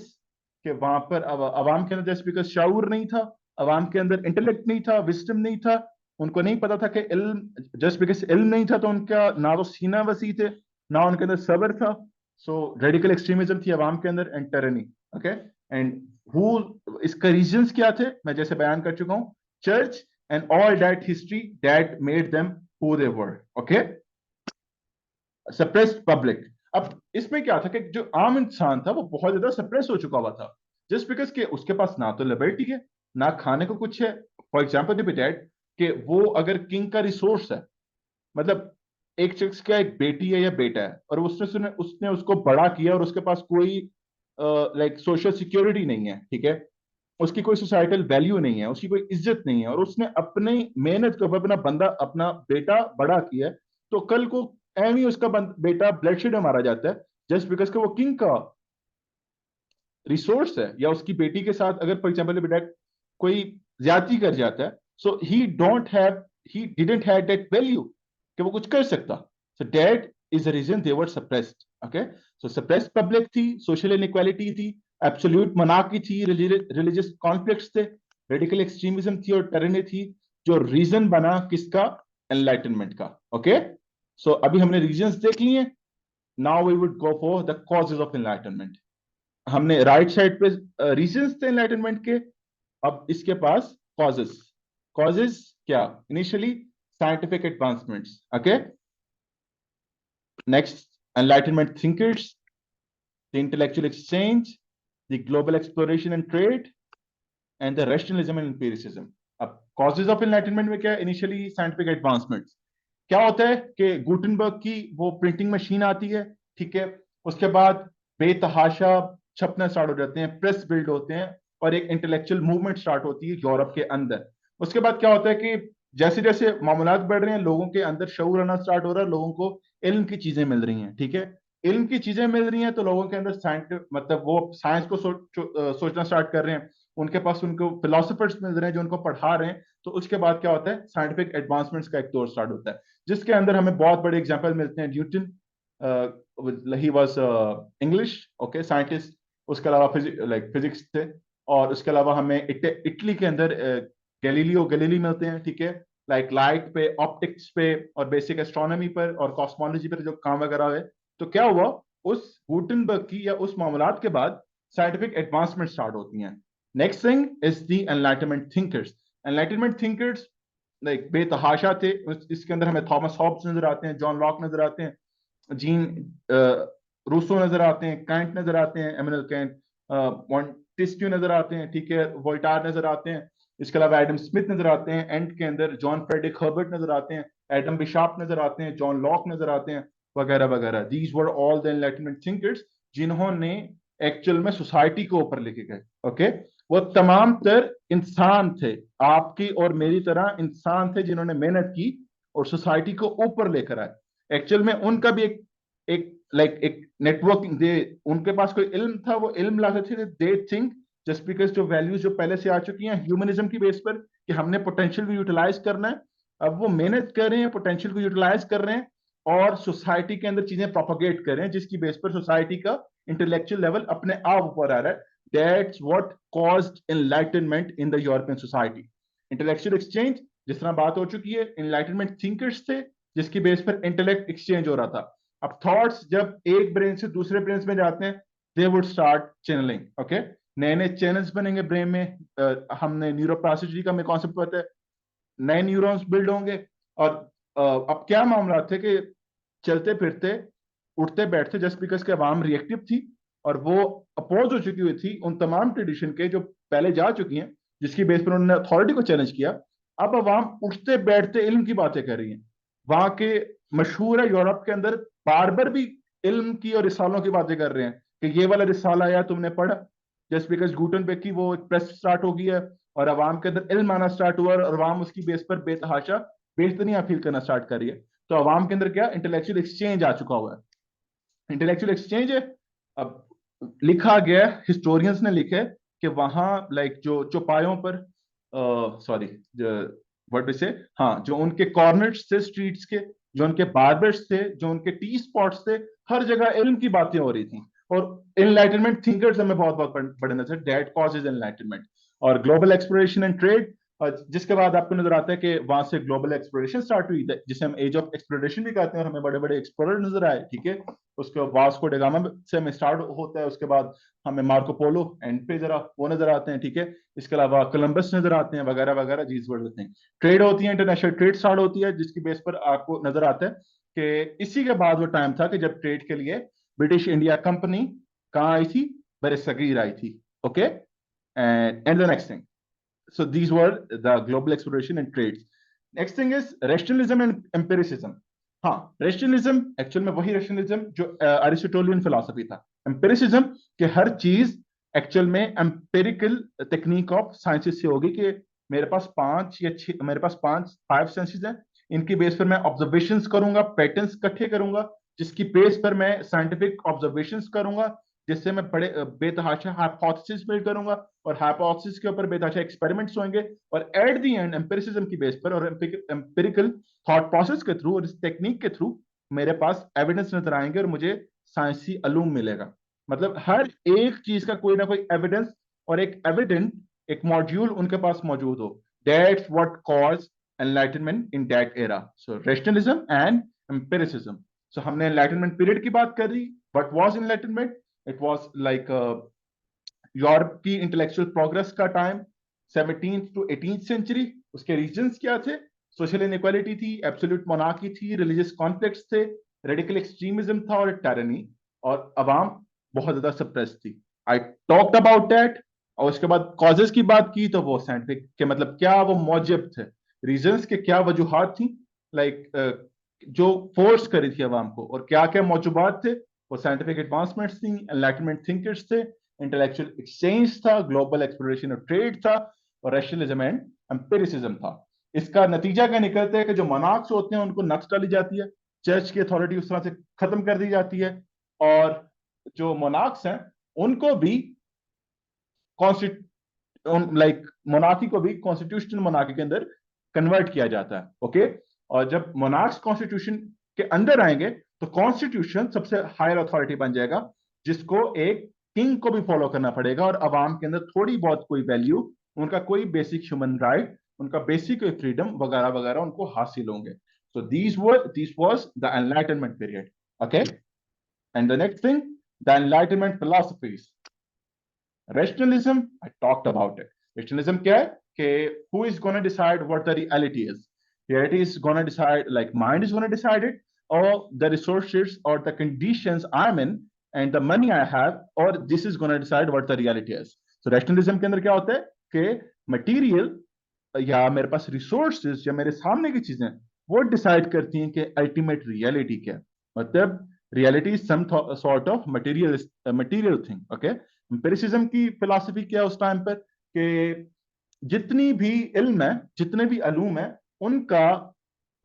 कि वहां पर अब अवाम के अंदर जस्ट बिकॉज शाऊर नहीं था, अवाम के अंदर इंटेलेक्ट नहीं था, विस्डम नहीं था, उनको नहीं पता था कि इल्म, जस्ट बिकॉज इल्म नहीं था तो उनका ना तो सीना वसी थे, ना उनके अंदर सब्र था। सो रेडिकल एक्सट्रीमिज्म थी अवाम के अंदर and tyranny. Okay, and who, इसका रीजंस क्या थे मैं जैसे बयान कर चुका हूं, church and all that history that made them who they were. Okay, suppressed public. अब इसमें क्या था कि जो आम इंसान था वो बहुत ज्यादा सप्रेस हो चुका हुआ था, जस्ट बिकॉज के उसके पास ना तो लिबर्टी है, ना खाने को कुछ है। फॉर एग्जाम्पल द डैड, कि वो अगर किंग का रिसोर्स है, मतलब एक शख्स का एक बेटी है या बेटा है, और उसने उसने उसको बड़ा किया, और उसके पास कोई लाइक सोशल सिक्योरिटी नहीं है, ठीक है, उसकी कोई सोसाइटल वैल्यू नहीं है, उसकी कोई इज्जत नहीं है, और उसने अपनी मेहनत के ऊपर अपना बंदा, अपना बेटा बड़ा किया है, तो कल को एम ही उसका बेटा ब्लडशेड में मारा जाता है, जस्ट बिकॉज का वो किंग का रिसोर्स है, या उसकी बेटी के साथ अगर फॉर एग्जाम्पल बेटा कोई ज्यादती कर जाता है, so he didn't have that value कि वो कुछ कर सकता। So that is the reason they were suppressed. Okay, so suppressed public थी, सोशल इनइक्वालिटी थी, एब्सोल्यूट मोनार्की थी, रिलीजियस कॉन्फ्लिक्ट्स थे, रेडिकल एक्सट्रीमिज्म थी, और टेरेनी थी, जो रीजन बना किसका, एनलाइटनमेंट का। ओके, सो अभी हमने रीजंस देख लिए, now we would go for the causes of enlightenment. हमने राइट साइड पे रीजंस थे एनलाइटनमेंट के, अब इसके पास कॉजेज। कॉजेज क्या, initially scientific advancements. Okay, next enlightenment thinkers, the intellectual exchange, the global exploration and trade, and the rationalism and empiricism. अब कॉजेज ऑफ एनलाइटनमेंट में क्या, इनिशियली साइंटिफिक एडवांसमेंट्स। क्या होता है कि गुटेनबर्ग की वो प्रिंटिंग मशीन आती है, ठीक है, उसके बाद बेतहाशा छपना स्टार्ट हो जाते हैं, प्रेस बिल्ड होते हैं, और एक इंटेलेक्चुअल मूवमेंट स्टार्ट होती है यूरोप के अंदर। उसके बाद क्या होता है कि जैसे जैसे मामलात बढ़ रहे हैं, लोगों के अंदर शऊर आना स्टार्ट हो रहा है, लोगों को इल्म की चीजें मिल रही हैं, ठीक है, इल्म की चीजें मिल रही हैं, तो लोगों के अंदर साइंस, मतलब वो साइंस को सोचना स्टार्ट कर रहे हैं, उनके पास उनको फिलोसफर्स मिल रहे हैं जो उनको पढ़ा रहे हैं। तो उसके बाद क्या होता है, साइंटिफिक एडवांसमेंट्स का एक दौर स्टार्ट होता है, जिसके अंदर हमें बहुत बड़े एग्जाम्पल मिलते हैं, Newton, he was English, okay, scientist. उसके अलावा फिजिक्स थे। और उसके अलावा हमें इटली के अंदर गैलीलियो गैलीली मिलते हैं, ठीक है, लाइट पे, ऑप्टिक्स पे और बेसिक एस्ट्रोनॉमी पर और कॉस्मोलॉजी पर जो काम वगैरह है। तो क्या हुआ, उस गुटेनबर्ग की या उस मामलात के बाद साइंटिफिक एडवांसमेंट स्टार्ट होती हैं। Next thing is the enlightenment thinkers. Enlightenment thinkers बेतहाशा थे। इसके अंदर हमें थॉमस हॉब्स नजर आते हैं, जॉन लॉक नजर आते हैं, जीन रूसो नजर आते हैं, कैंट नजर आते हैं, एमैनुअल कैंट, मॉन्टेस्क्यू नजर आते हैं, ठीक है, वोल्टायर नजर आते हैं। इसके अलावा एडम स्मिथ नजर आते हैं, एंड के अंदर जॉन फ्रेडरिक हर्बर्ट नजर आते हैं, एडम बिशॉप नजर आते हैं, जॉन लॉक नजर आते हैं, वगैरह वगैरह। These were all the enlightenment thinkers जिन्होंने एक्चुअल में सोसाइटी को ऊपर लेके गए। ओके, वो तमाम तर इंसान थे, आपकी और मेरी तरह इंसान थे, जिन्होंने मेहनत की और सोसाइटी को ऊपर लेकर आए। एक्चुअल में उनका भी एक नेटवर्किंग दे, उनके पास कोई इल्म था, वो इल्म लाते थे। दे थिंक जस्ट बिकॉज जो वैल्यूज जो पहले से आ चुकी हैं ह्यूमनिज्म की बेस पर कि हमने पोटेंशियल को यूटिलाइज करना है, अब वो मेहनत कर रहे हैं, पोटेंशियल को यूटिलाइज कर रहे हैं और सोसाइटी के अंदर चीजें प्रोपोगेट कर रहे हैं, जिसकी बेस पर सोसाइटी का इंटेलेक्चुअल लेवल अपने आप ऊपर आ रहा है। That's what caused enlightenment in the European society. Intellectual exchange, जिस तरह बात हो चुकी है, एनलाइटनमेंट थिंकर्स थे जिसकी बेस पर इंटेलेक्ट एक्सचेंज हो रहा था। अब थॉट्स जब एक ब्रेन से दूसरे ब्रेन में जाते हैं, they would start channelling. Okay, नए नए चैनल्स बनेंगे ब्रेन में। हमने न्यूरोप्लास्टिसिटी का हमें कॉन्सेप्ट पता है, नए न्यूरॉन्स बिल्ड होंगे। और अब क्या मामला थे कि चलते फिरते, उठते बैठते, जस्ट बिकॉज के अवाम रिएक्टिव थी और वो अपोज हो चुकी हुई थी उन तमाम ट्रेडिशन के जो पहले जा चुकी हैं, जिसकी बेस पर उन्होंने अथॉरिटी को चैलेंज किया। अब अवाम उठते बैठते इल्म की बातें कर रही हैं। वहां के मशहूर है यूरोप के अंदर, बार्बर भी इल्म की और रिसालों की बातें कर रहे हैं कि ये वाला रिसाला आया तुमने पढ़ा, जस्ट बिकॉज गुटनबर्ग की वो एक प्रेस स्टार्ट हो गई है और अवाम के अंदर इल्म आना स्टार्ट हुआ और अवाम उसकी बेस पर बेतहाशा बेइज्जतियां फील करना स्टार्ट कर रही है। तो अवाम के अंदर क्या इंटेलेक्चुअल एक्सचेंज आ चुका हुआ है। इंटेलेक्चुअल एक्सचेंज है। अब लिखा गया, हिस्टोरियंस ने लिखे कि वहां जो चौपायों पर, सॉरी, व्हाट वी से, हाँ, जो उनके कॉर्नर्स थे स्ट्रीट्स के, जो उनके बार्बर्स थे, जो उनके टी स्पॉट्स थे, हर जगह इल्म की बातें हो रही थी। और एनलाइटनमेंट थिंकर्स हमें बहुत बहुत बड़े नजर, डेट कॉजेज एनलाइटनमेंट और ग्लोबल एक्सप्लोरेशन एंड ट्रेड। जिसके बाद आपको नजर आता है कि वहां से ग्लोबल एक्सप्लोरेशन स्टार्ट हुई, जिसे हम एज ऑफ एक्सप्लोरेशन भी कहते हैं, और हमें बड़े बड़े एक्सप्लोरर नजर आए, ठीक है। उसके बाद वास्को डेगामा से हमें स्टार्ट होता है, उसके बाद हमें मार्को पोलो एंड पे जरा वो नजर आते हैं, ठीक है। इसके अलावा कोलंबस नजर आते हैं, वगैरह वगैरह, जीज वर्ड हैं। ट्रेड होती है, इंटरनेशनल ट्रेड स्टार्ट होती है, जिसकी बेस पर आपको नजर आता है कि इसी के बाद वो टाइम था कि जब ट्रेड के लिए ब्रिटिश इंडिया कंपनी कहाँ आई थी, बरसगीर आई थी। Okay, and the next thing, so these were the global exploration and trades. Next thing is rationalism and empiricism. हाँ, rationalism एक्चुअल में वही rationalism जो अरिस्टोटेलियन फिलोसफी था। empiricism कि हर चीज एक्चुअल में एम्पेरिकल टेक्निक ऑफ साइंसेस से होगी कि मेरे पास मेरे पास पांच फाइव सेंसेस हैं, इनकी बेस पर मैं ऑब्जर्वेशंस करूंगा, पैटर्न्स इकट्ठे करूंगा, जिसकी बेस पर मैं साइंटिफिक ऑब्जर्वेशंस करूंगा, जिससे मैं बड़े बेतहाशा हाइपोथेसिस बिल्ड करूंगा और हाइपोथेसिस के ऊपर बेतहाशा एक्सपेरिमेंट्स होंगे। और एट द एंड एम्पिरिसिज्म की बेस पर और एम्पिरिकल थॉट प्रोसेस के थ्रू और इस टेक्निक के थ्रू मेरे पास एविडेंस नजर आएंगे और मुझे साइंसी अलूम मिलेगा। मतलब हर एक चीज का कोई ना कोई एविडेंस और एक एविडेंट, एक मॉड्यूल उनके पास मौजूद हो। That's what cause enlightenment in that era. So rationalism and empiricism. So हमने एनलाइटनमेंट पीरियड की बात कर दी। What was enlightenment? It was like Europe की इंटेलेक्चुअल प्रोग्रेस का time, 17th to 18th century. उसके रीजंस क्या थे? सोशल इनइक्वालिटी थी, एब्सोल्यूट मोनार्की थी, रिलीजियस कॉन्फ्लिक्ट्स थे, रेडिकल एक्सट्रीमिज्म था और टायरनी, और अवाम बहुत ज्यादा सप्रेस थी। I talked about that. और उसके बाद कॉजेस की बात की तो वो साइंटिफिक के मतलब क्या वो मौजब थे, रीजंस के क्या वजूहात थी, जो फोर्स करी थी अवाम को, और क्या क्या मौजूबात थे, वो साइंटिफिक एडवांसमेंट्स थी, एनलाइटमेंट थिंकर्स थे, इंटेलेक्चुअल एक्सचेंज था, ग्लोबल एक्सप्लोरेशन और ट्रेड था, और रैशनलिज्म एंड एम्पिरिसिज्म था। इसका नतीजा क्या निकलता है कि जो मोनार्क्स होते हैं उनको नक्श डाली जाती है, चर्च की अथॉरिटी उस तरह से खत्म कर दी जाती है, और जो मोनार्क्स हैं उनको भी मोनार्की को भी कॉन्स्टिट्यूशनल मोनार्की के अंदर कन्वर्ट किया जाता है। ओके, और जब मोनार्क्स कॉन्स्टिट्यूशन के अंदर आएंगे तो कॉन्स्टिट्यूशन सबसे हायर अथॉरिटी बन जाएगा, जिसको एक किंग को भी फॉलो करना पड़ेगा, और अवाम के अंदर थोड़ी बहुत कोई वैल्यू, उनका कोई बेसिक ह्यूमन राइट, उनका बेसिक फ्रीडम वगैरह वगैरह उनको हासिल होंगे. So this was the Enlightenment period. Okay, and the next thing, the Enlightenment philosophies. Rationalism, I talked about it. Rationalism क्या है कि who is going to decide what the reality is? Reality is going to decide, like mind is going to decide it, or the resources or the conditions I'm in and the money I have, or this is going to decide what the reality is. So rationalism के अंदर क्या होता है कि material या मेरे पास रिसोर्सेज या मेरे सामने की चीजें वो डिसाइड करती हैं कि अल्टीमेट रियलिटी क्या है. मतलब reality is some sort of material thing. Okay, empiricism की फिलॉसफी क्या है उस टाइम पर कि जितनी भी इल्म है, जितने भी अलूम है, उनका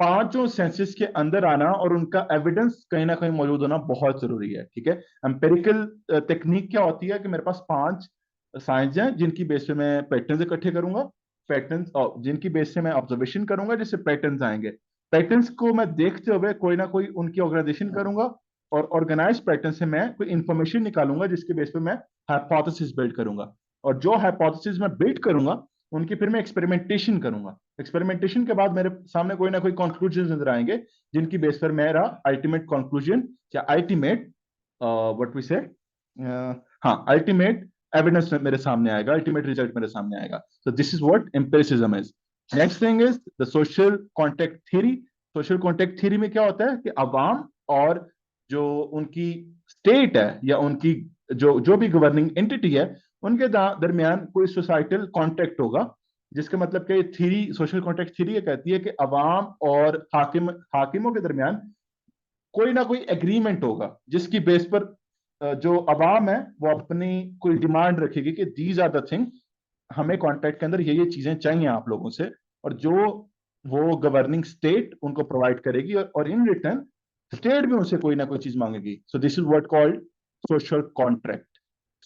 पांचों सेंसेस के अंदर आना और उनका एविडेंस कहीं ना कहीं मौजूद होना बहुत जरूरी है. ठीक है, एम्पेरिकल टेक्निक क्या होती है कि मेरे पास 5 साइंस हैं जिनकी बेस पे मैं पैटर्न्स इकट्ठे करूंगा, पैटर्न्स जिनकी बेस से मैं ऑब्जर्वेशन करूंगा, जिससे पैटर्न्स आएंगे. पैटर्न्स को मैं देखते हुए कोई ना कोई उनकी ऑर्गेनाइजेशन करूंगा, और ऑर्गेनाइज पैटर्न से मैं कोई इंफॉर्मेशन निकालूंगा जिसके बेस पे मैं हाइपोथेसिस बिल्ड करूंगा. और जो हाइपोथेसिस मैं बिल्ड करूंगा उनकी फिर मैं एक्सपेरिमेंटेशन करूंगा. एक्सपेरिमेंटेशन के बाद मेरे सामने कोई ना कोई कंक्लूजन नजर आएंगे, जिनकी बेस पर मेरा अल्टीमेट कंक्लूजन या अल्टीमेट व्हाट वी से हाँ अल्टीमेट एविडेंस मेरे सामने आएगा, अल्टीमेट रिजल्ट मेरे सामने आएगा. सो this is what empiricism is. Next thing is the social contact theory. Social contact theory में क्या होता है कि अवाम और जो उनकी स्टेट है या उनकी जो भी गवर्निंग एंटिटी है, उनके दरमियान कोई सोसाइटल कॉन्टेक्ट होगा, जिसका मतलब कि थ्योरी, सोशल कॉन्टेक्ट थ्योरी ये कहती है कि अवाम और हाकिमों के दरमियान कोई ना कोई एग्रीमेंट होगा, जिसकी बेस पर जो अवाम है वो अपनी कोई डिमांड रखेगी कि दीज आर द थिंग, हमें कॉन्ट्रैक्ट के अंदर ये चीजें चाहिए आप लोगों से, और जो वो गवर्निंग स्टेट उनको प्रोवाइड करेगी, और इन रिटर्न स्टेट भी उनसे कोई ना कोई चीज मांगेगी. So this is what called social contract.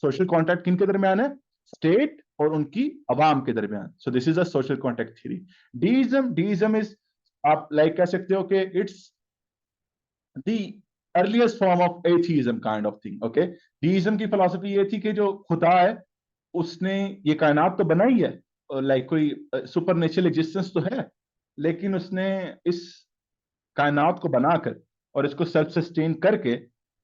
Social contract किन के दरमियान है? स्टेट और उनकी अवाम के दरमियान. So this is a social contract theory. Deism is, आप लाइक कह सकते हो कि it's the earliest form of atheism kind of thing. Okay, deism की फिलॉसफी ये थी कि जो खुदा है उसने ये कायनात तो बनाई है, लाइक कोई सुपर नेचुरल एग्जिस्टेंस तो है, लेकिन उसने इस कायनात को बनाकर और इसको सेल्फ सस्टेन करके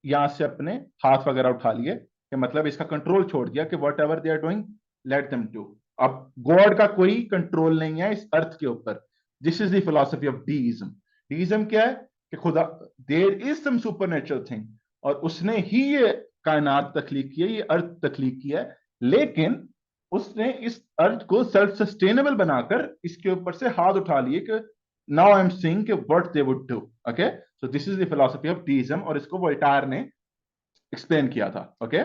यहां से अपने हाथ वगैरह उठा लिए, कि मतलब इसका कंट्रोल छोड़ दिया कि whatever they are doing let them do. अब गॉड का कोई कंट्रोल नहीं है इस अर्थ के ऊपर. This is the philosophy of deism. Deism क्या है कि खुदा, there is some supernatural thing, और उसने ही ये कायनात तख्लीक की है, ये अर्थ तख्लीक की है, लेकिन उसने इस अर्थ को सेल्फ सस्टेनेबल बनाकर इसके ऊपर से हाथ उठा लिए कि नाउ आई एम सीइंग कि what they would do. Okay, so this is the philosophy of deism, और इसको वोल्टायर ने एक्सप्लेन किया था. ओके,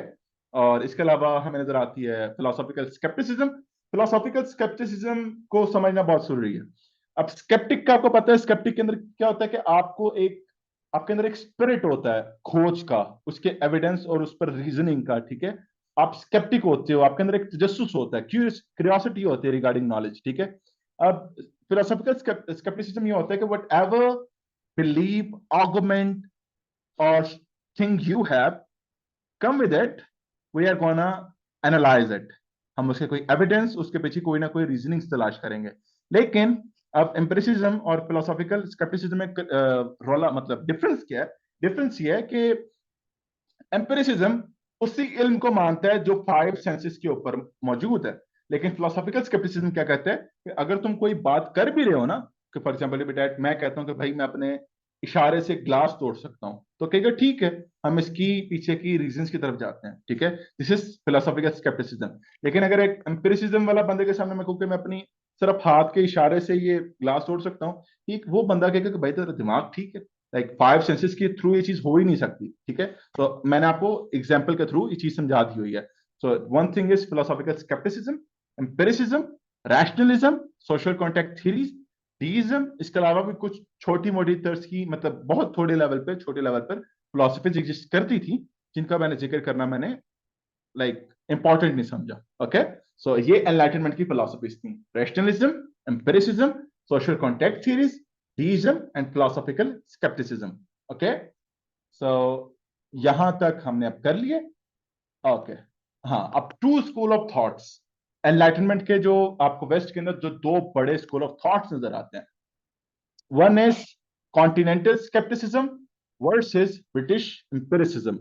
और इसके अलावा हमें नजर आती है फिलोसॉफिकल स्केप्टिसिज्म. फिलोसॉफिकल स्केप्टिसिज्म को समझना बहुत जरूरी है. अब स्केप्टिक का आपको पता है, स्केप्टिक के अंदर क्या होता है कि आपके अंदर एक स्पिरिट होता है खोज का, उसके एविडेंस और उस पर रीजनिंग का. ठीक है, आप स्केप्टिक होते हो, आपके अंदर एक तजस्सुस होता है, क्यूरियोसिटी होती है रिगार्डिंग नॉलेज. ठीक है, अब फिलोसॉफिकल स्केप्टिसिज्म ये होता है कि वट एवर बिलीव, आर्गुमेंट और thing you have, come with it, we are gonna analyze it. हम उसके कोई एविडेंस, उसके पीछे कोई ना कोई रीजनिंग तलाश करेंगे. लेकिन अब एम्पिरिसिज्म और फिलोसॉफिकल स्केप्टिसिज्म में रोला मतलब डिफरेंस क्या है? डिफरेंस ये है कि एम्पिरिसिज्म उसी इल्म को मानता है जो 5 सेंसेस के ऊपर मौजूद है, लेकिन फिलोसॉफिकल स्केप्टिसिज्म क्या कहता है कि अगर तुम कोई बात कर भी रहे हो ना, कि फॉर एग्जांपल मैं कहता हूं कि भाई मैं अपने इशारे से ग्लास तोड़ सकता हूं, तो कहेगा ठीक है, हम इसकी पीछे की रीजंस की तरफ जाते हैं. ठीक है, दिस इज फिलोसॉफिकल स्केप्टिसिज्म. लेकिन अगर एक एम्पिरिसिज्म वाला बंदे के सामने मैं कहूं कि मैं अपनी सिर्फ हाथ के इशारे से ये ग्लास तोड़ सकता हूँ, ठीक, वो बंदा कहेगा कि भाई तेरा दिमाग ठीक है, लाइक 5 सेंसेस के थ्रू ये चीज हो ही नहीं सकती. ठीक है, तो मैंने आपको एग्जाम्पल के थ्रू ये चीज समझा दी हुई है. So one thing is philosophical scepticism, empiricism, rationalism, social contact theories, deism. इसके अलावा भी कुछ छोटी मोटी तर्ज की, मतलब बहुत थोड़े लेवल पे, छोटे लेवल पर फिलोसफीज एग्जिस्ट करती थी, जिनका मैंने जिक्र करना मैंने लाइक इंपॉर्टेंट नहीं समझा. ओके, सो ये एनलाइटनमेंट की फिलोसफीज थी: rationalism, empiricism, social contact theories, deism and philosophical skepticism. Okay, so यहां तक हमने अब कर लिए। ओके, हाँ, अब two school of thoughts enlightenment के, जो आपको वेस्ट के अंदर जो दो बड़े स्कूल ऑफ थॉट्स नजर आते हैं, one is continental scepticism versus British empiricism.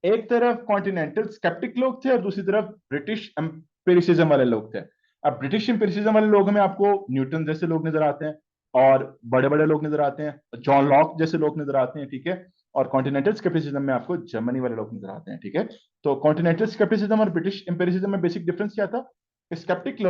एक तरफ कॉन्टिनेंटल स्केप्टिक लोग थे और दूसरी तरफ ब्रिटिश एम्पिरिसिज्म वाले लोग थे। अब ब्रिटिश एम्पिरिसिज्म वाले लोग में आपको न्यूटन जैसे लोग नजर आते हैं और बड़े बड़े लोग नजर आते हैं, जॉन लॉक जैसे लोग नजर आते हैं, ठीक है। और कॉन्टिनेंटल स्केप्टिसिज्म में आपको जर्मनी वाले लोग नजर आते हैं, ठीक है। तो कॉन्टिनेंटल स्केप्टिसिज्म और ब्रिटिश एम्पिरिसिज्म में बेसिक डिफरेंस क्या था? स्केप्टिक